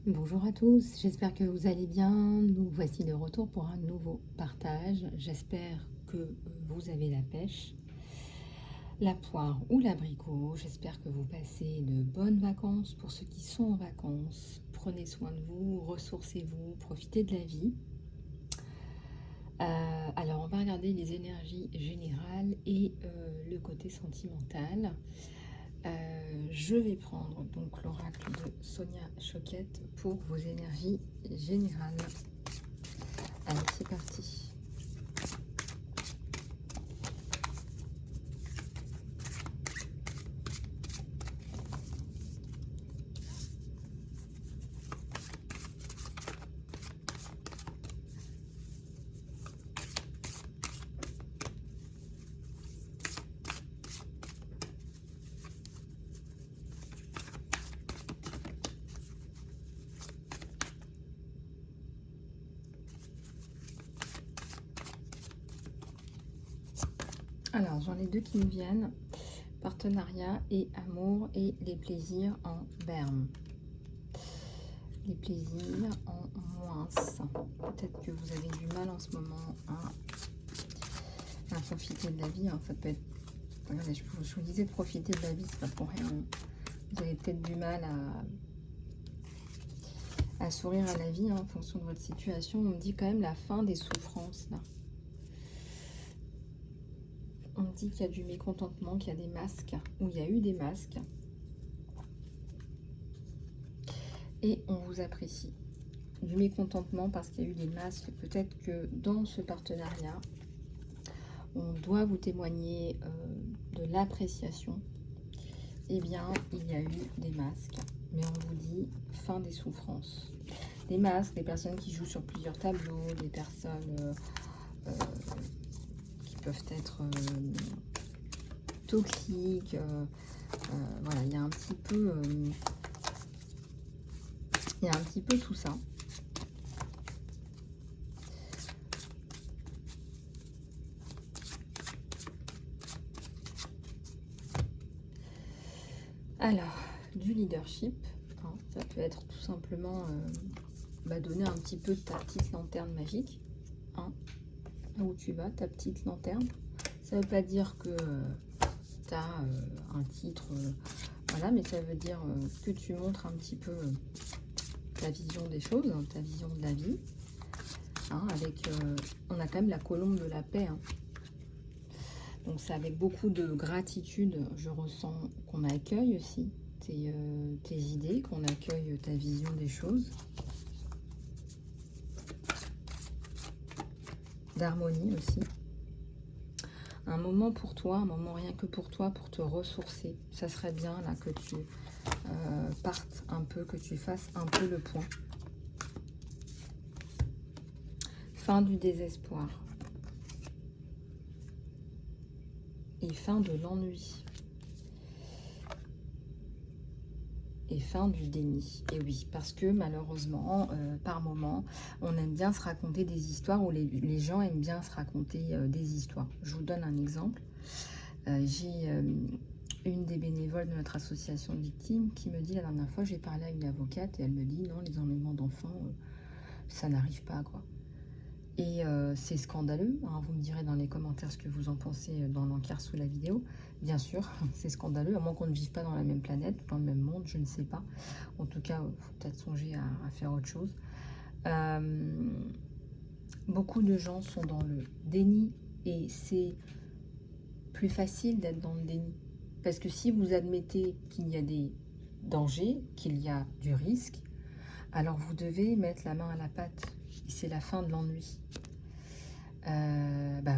Bonjour à tous, j'espère que vous allez bien. Nous voici de retour pour un nouveau partage. J'espère que vous avez la pêche, la poire ou l'abricot. J'espère que vous passez de bonnes vacances pour ceux qui sont en vacances. Prenez soin de vous, ressourcez-vous, profitez de la vie. Alors, on va regarder les énergies générales et le côté sentimental. Je vais prendre donc l'oracle de Sonia Choquette pour vos énergies générales. Allez, c'est parti. Alors, j'en ai deux qui me viennent. Partenariat et amour et les plaisirs en berne. Les plaisirs en moins. Peut-être que vous avez du mal en ce moment à profiter de la vie. Hein. Ça peut être... Regardez, je vous disais de profiter de la vie, c'est pas pour rien. Vous avez peut-être du mal à sourire à la vie hein, en fonction de votre situation. On me dit quand même la fin des souffrances là. On me dit qu'il y a du mécontentement, qu'il y a des masques, ou il y a eu des masques. Et on vous apprécie. Du mécontentement parce qu'il y a eu des masques. Peut-être que dans ce partenariat, on doit vous témoigner de l'appréciation. Eh bien, il y a eu des masques. Mais on vous dit fin des souffrances. Des masques, des personnes qui jouent sur plusieurs tableaux, des personnes qui peuvent être toxiques. Voilà, il y a un petit peu... il y a un petit peu tout ça. Alors, du leadership, hein, ça peut être tout simplement donner un petit peu de ta petite lanterne magique. Hein, là où tu vas, ta petite lanterne. Ça ne veut pas dire que tu as un titre, voilà, mais ça veut dire que tu montres un petit peu ta vision des choses, hein, ta vision de la vie. Hein, avec, on a quand même la colombe de la paix. Hein. Donc c'est avec beaucoup de gratitude, je ressens qu'on accueille aussi tes idées, qu'on accueille ta vision des choses. D'harmonie aussi. Un moment pour toi, un moment rien que pour toi, pour te ressourcer. Ça serait bien là que tu partes un peu, que tu fasses un peu le point. Fin du désespoir. Et fin de l'ennui. Et fin du déni. Et oui, parce que malheureusement, par moment, on aime bien se raconter des histoires, ou les gens aiment bien se raconter des histoires. Je vous donne un exemple. J'ai une des bénévoles de notre association de victimes qui me dit la dernière fois, j'ai parlé à une avocate et elle me dit non, les enlèvements d'enfants, ça n'arrive pas quoi. Et c'est scandaleux, hein, vous me direz dans les commentaires ce que vous en pensez dans l'encart sous la vidéo. Bien sûr, c'est scandaleux, à moins qu'on ne vive pas dans la même planète, dans le même monde, je ne sais pas. En tout cas, il faut peut-être songer à faire autre chose. Beaucoup de gens sont dans le déni et c'est plus facile d'être dans le déni. Parce que si vous admettez qu'il y a des dangers, qu'il y a du risque, alors vous devez mettre la main à la pâte. Et c'est la fin de l'ennui. Bah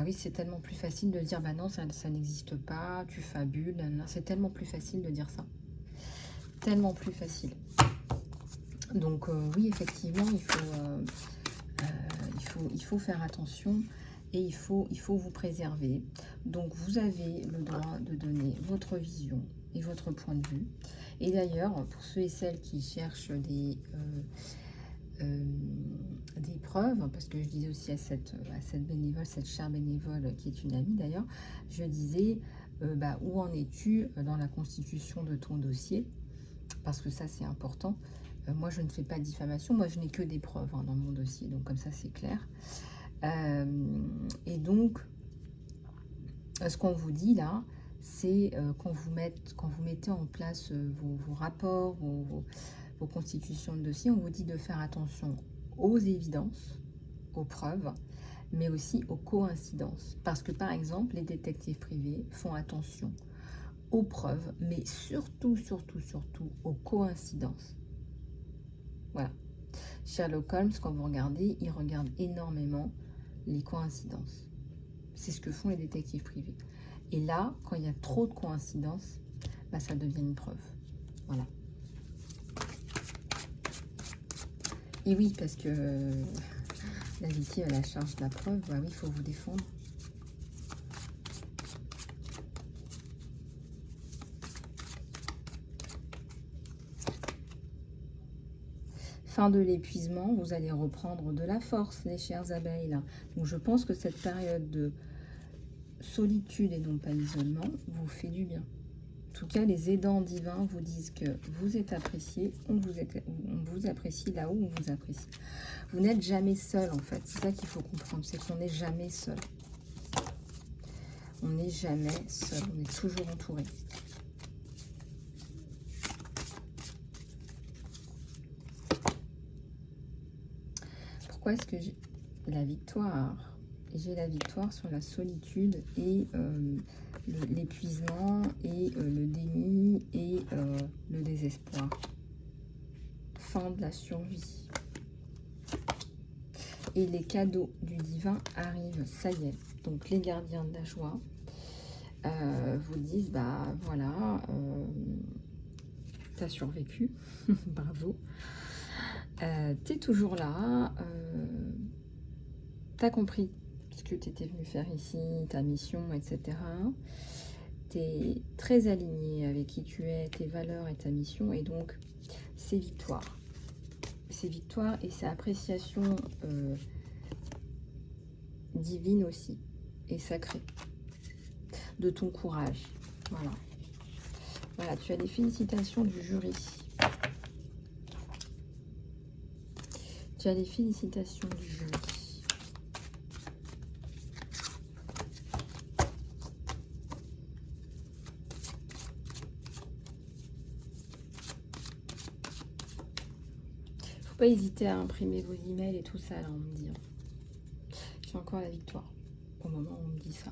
oui, c'est tellement plus facile de dire bah non, ça n'existe pas, tu fabules. C'est tellement plus facile de dire ça. Tellement plus facile. Donc oui, effectivement, il faut faire attention et il faut vous préserver. Donc vous avez le droit de donner votre vision et votre point de vue. Et d'ailleurs, pour ceux et celles qui cherchent des preuves, parce que je disais aussi à cette bénévole, cette chère bénévole qui est une amie d'ailleurs, je disais où en es-tu dans la constitution de ton dossier, parce que ça c'est important. moi, je ne fais pas de diffamation. Moi, je n'ai que des preuves hein, dans mon dossier. Donc, comme ça, c'est clair. Et donc, ce qu'on vous dit là, c'est quand vous mettez en place vos rapports, vos constitutions de dossier, on vous dit de faire attention aux évidences, aux preuves, mais aussi aux coïncidences. Parce que, par exemple, les détectives privés font attention aux preuves, mais surtout, surtout, surtout aux coïncidences. Voilà. Sherlock Holmes, quand vous regardez, il regarde énormément les coïncidences. C'est ce que font les détectives privés. Et là, quand il y a trop de coïncidences, bah, ça devient une preuve. Voilà. Et oui, parce que la victime a la charge de la preuve, bah oui, il faut vous défendre. Fin de l'épuisement, vous allez reprendre de la force, les chères abeilles. Donc je pense que cette période de solitude et non pas isolement vous fait du bien. En tout cas, les aidants divins vous disent que vous êtes apprécié, on vous apprécie là où on vous apprécie. Vous n'êtes jamais seul en fait, c'est ça qu'il faut comprendre, c'est qu'on n'est jamais seul. On n'est jamais seul, on est toujours entouré. Pourquoi est-ce que j'ai la victoire? J'ai la victoire sur la solitude et l'épuisement et le déni et le désespoir. Fin de la survie. Et les cadeaux du divin arrivent, ça y est. Donc les gardiens de la joie vous disent, bah voilà, t'as survécu, bravo. T'es toujours là, t'as compris ce que tu étais venu faire ici, ta mission, etc. T'es très aligné avec qui tu es, tes valeurs et ta mission, et donc c'est victoire. C'est victoire et c'est appréciation divine aussi, et sacrée, de ton courage. Voilà. Voilà, tu as les félicitations du jury. Tu as les félicitations du jury. Faut pas hésiter à imprimer vos emails et tout ça, là, on me dit. J'ai encore la victoire au moment où on me dit ça.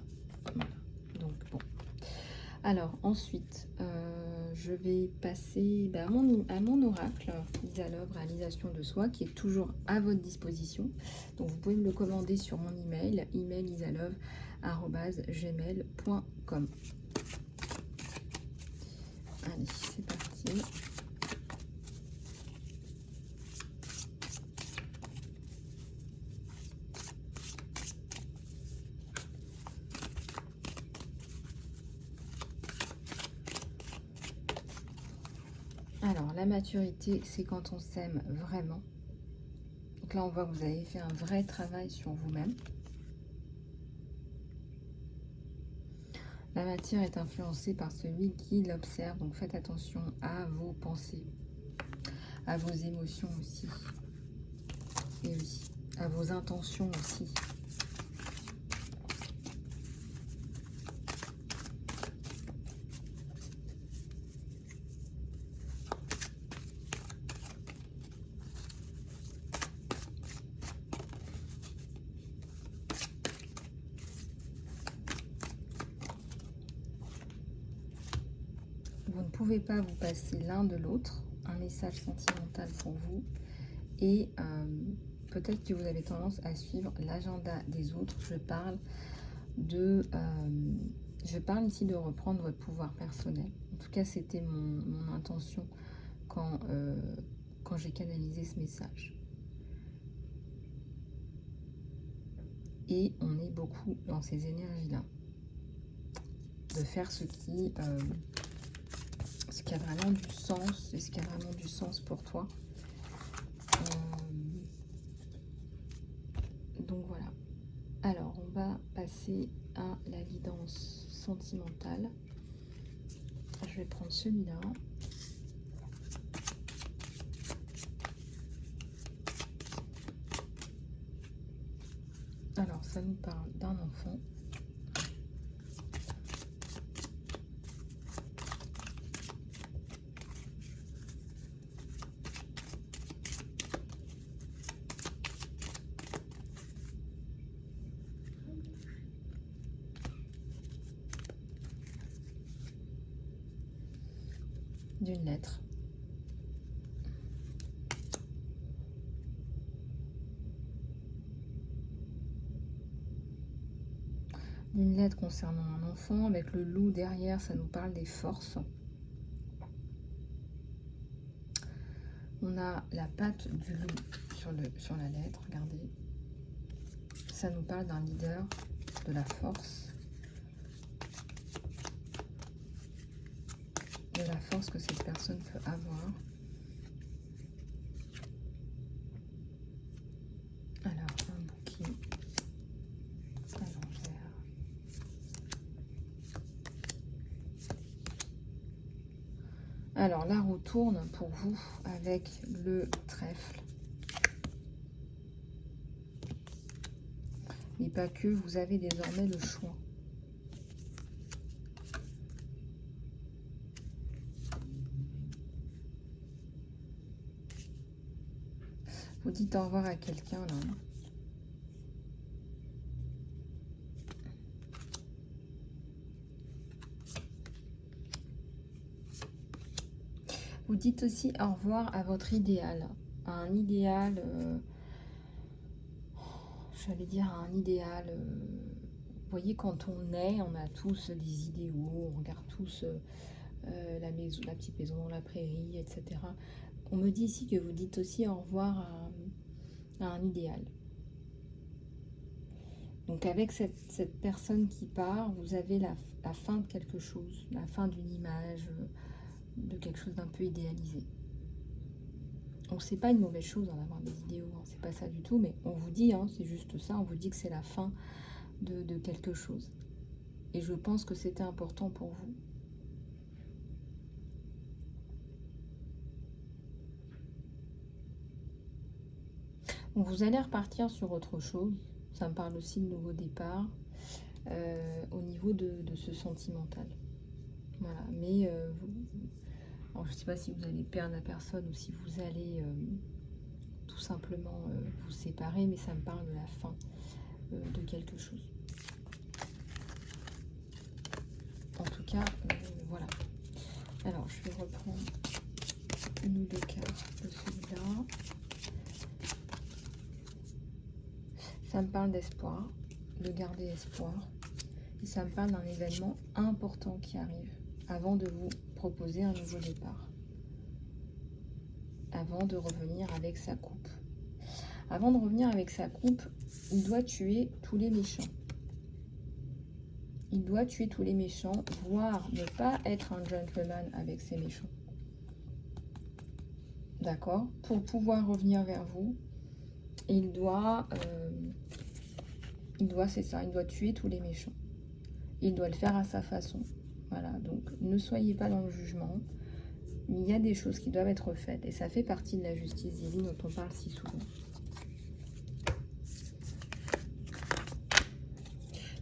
Voilà. Donc, bon. Alors, ensuite, je vais passer à mon oracle, Isalove, réalisation de soi, qui est toujours à votre disposition. Donc, vous pouvez me le commander sur mon email, isalove@gmail.com. Allez, c'est parti. Alors, la maturité, c'est quand on s'aime vraiment. Donc là, on voit que vous avez fait un vrai travail sur vous-même. La matière est influencée par celui qui l'observe. Donc, faites attention à vos pensées, à vos émotions aussi. Et oui, à vos intentions aussi. Vous ne pouvez pas vous passer l'un de l'autre. Un message sentimental pour vous. Et peut-être que vous avez tendance à suivre l'agenda des autres. Je parle ici de reprendre votre pouvoir personnel. En tout cas, c'était mon intention quand j'ai canalisé ce message. Et on est beaucoup dans ces énergies-là. De faire ce qui a vraiment du sens, et ce qui a vraiment du sens pour toi. Donc voilà. Alors, on va passer à la guidance sentimentale. Je vais prendre celui-là. Alors, ça nous parle d'un enfant. D'une lettre. D'une lettre concernant un enfant, avec le loup derrière, ça nous parle des forces. On a la patte du loup sur la lettre, regardez. Ça nous parle d'un leader, de la force. De la force que cette personne peut avoir. Alors, un bouquet à l'envers. Alors, la roue tourne pour vous avec le trèfle. Mais pas que, vous avez désormais le choix. Vous dites au revoir à quelqu'un là. Vous dites aussi au revoir à votre idéal. À un idéal, j'allais dire à un idéal. Vous voyez, quand on naît, on a tous des idéaux, on regarde tous la maison, la petite maison dans la prairie, etc. On me dit ici que vous dites aussi au revoir à un idéal. Donc avec cette personne qui part, vous avez la fin de quelque chose, la fin d'une image, de quelque chose d'un peu idéalisé. Donc c'est pas une mauvaise chose d'avoir des idéaux, hein, c'est pas ça du tout, mais on vous dit, hein, c'est juste ça, on vous dit que c'est la fin de quelque chose. Et je pense que c'était important pour vous. Donc vous allez repartir sur autre chose. Ça me parle aussi de nouveau départ au niveau de ce sentimental. Voilà, mais alors je ne sais pas si vous allez perdre la personne ou si vous allez tout simplement vous séparer, mais ça me parle de la fin de quelque chose. En tout cas, voilà. Alors, je vais reprendre une ou deux cartes de celui-là. Ça me parle d'espoir, de garder espoir. Et ça me parle d'un événement important qui arrive avant de vous proposer un nouveau départ. Avant de revenir avec sa coupe. Avant de revenir avec sa coupe, il doit tuer tous les méchants. Il doit tuer tous les méchants, voire ne pas être un gentleman avec ces méchants. D'accord? Pour pouvoir revenir vers vous, il doit, c'est ça, il doit tuer tous les méchants. Il doit le faire à sa façon. Voilà, donc ne soyez pas dans le jugement. Il y a des choses qui doivent être faites et ça fait partie de la justice divine dont on parle si souvent.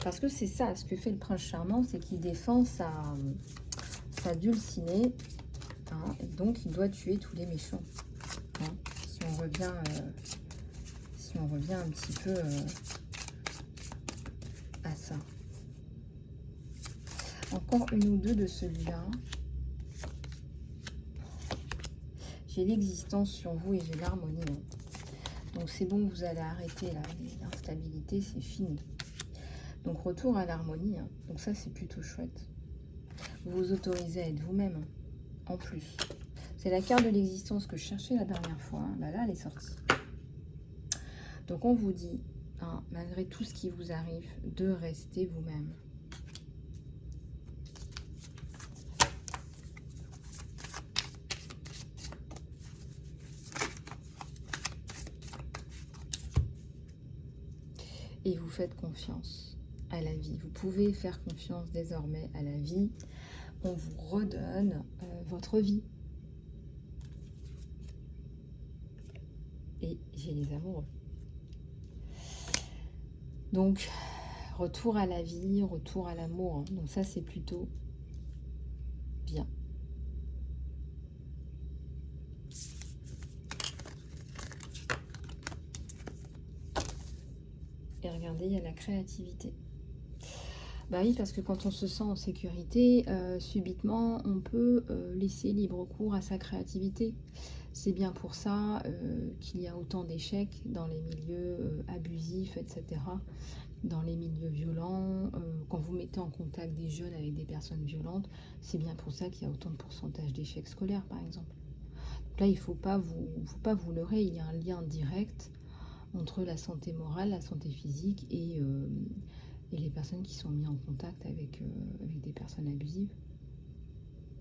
Parce que c'est ça, ce que fait le prince charmant, c'est qu'il défend sa dulcinée, hein, et donc il doit tuer tous les méchants. Hein, si on revient un petit peu à ça. Encore une ou deux de celui-là. J'ai l'existence sur vous et j'ai l'harmonie. Hein. Donc c'est bon, vous allez arrêter l'instabilité, c'est fini. Donc retour à l'harmonie. Hein. Donc ça, c'est plutôt chouette. Vous vous autorisez à être vous-même, hein, en plus. C'est la carte de l'existence que je cherchais la dernière fois. Hein. Bah là, elle est sortie. Donc on vous dit, hein, malgré tout ce qui vous arrive, de rester vous-même. Et vous faites confiance à la vie. Vous pouvez faire confiance désormais à la vie. On vous redonne votre vie. Et j'ai les amoureux. Donc, retour à la vie, retour à l'amour, hein. Donc ça, c'est plutôt bien. Et regardez, il y a la créativité. Bah oui, parce que quand on se sent en sécurité, subitement, on peut laisser libre cours à sa créativité. C'est bien pour ça qu'il y a autant d'échecs dans les milieux abusifs, etc., dans les milieux violents. Quand vous mettez en contact des jeunes avec des personnes violentes, c'est bien pour ça qu'il y a autant de pourcentage d'échecs scolaires, par exemple. Donc là, il ne faut pas vous leurrer, il y a un lien direct entre la santé morale, la santé physique et les personnes qui sont mises en contact avec des personnes abusives.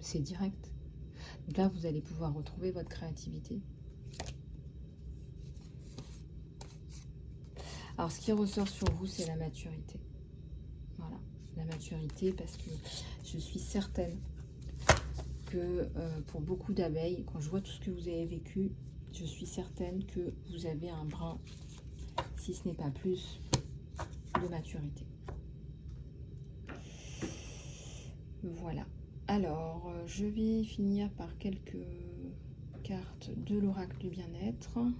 C'est direct. Donc là, vous allez pouvoir retrouver votre créativité. Alors, ce qui ressort sur vous, c'est la maturité. Voilà, la maturité, parce que je suis certaine que pour beaucoup d'abeilles, quand je vois tout ce que vous avez vécu, je suis certaine que vous avez un brin, si ce n'est pas plus, de maturité. Voilà. Alors, je vais finir par quelques cartes de l'oracle du bien-être. Hein.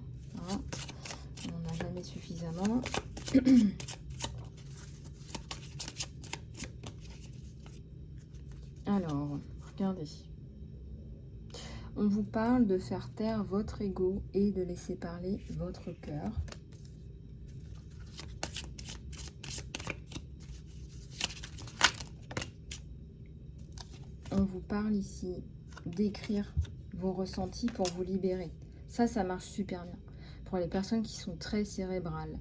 On n'en a jamais suffisamment. Alors, regardez. On vous parle de faire taire votre ego et de laisser parler votre cœur. On vous parle ici d'écrire vos ressentis pour vous libérer. Ça marche super bien. Pour les personnes qui sont très cérébrales,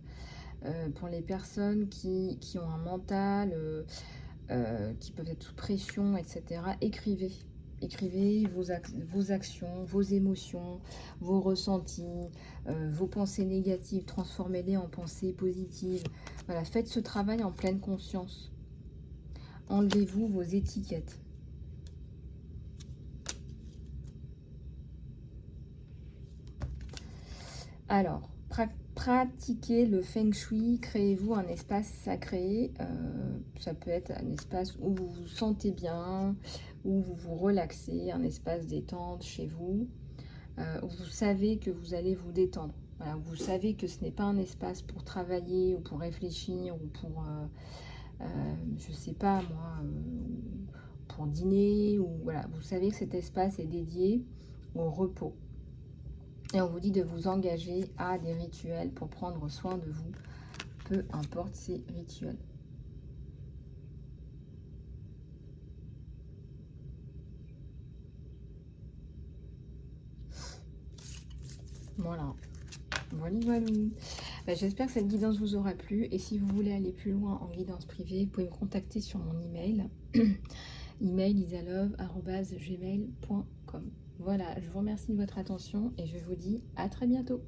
pour les personnes qui ont un mental, qui peuvent être sous pression, etc. Écrivez. Écrivez vos actions, vos émotions, vos ressentis, vos pensées négatives, transformez-les en pensées positives. Voilà, faites ce travail en pleine conscience. Enlevez-vous vos étiquettes. Alors, pratiquez le Feng Shui, créez-vous un espace sacré. Ça peut être un espace où vous vous sentez bien, où vous vous relaxez, un espace détente chez vous, où vous savez que vous allez vous détendre. Voilà, vous savez que ce n'est pas un espace pour travailler ou pour réfléchir ou pour, je sais pas moi, pour dîner. Ou voilà, vous savez que cet espace est dédié au repos. Et on vous dit de vous engager à des rituels pour prendre soin de vous, peu importe ces rituels. Voilà. Voilà. Ben, j'espère que cette guidance vous aura plu. Et si vous voulez aller plus loin en guidance privée, vous pouvez me contacter sur mon email. Email isalove@gmail.com. Voilà, je vous remercie de votre attention et je vous dis à très bientôt.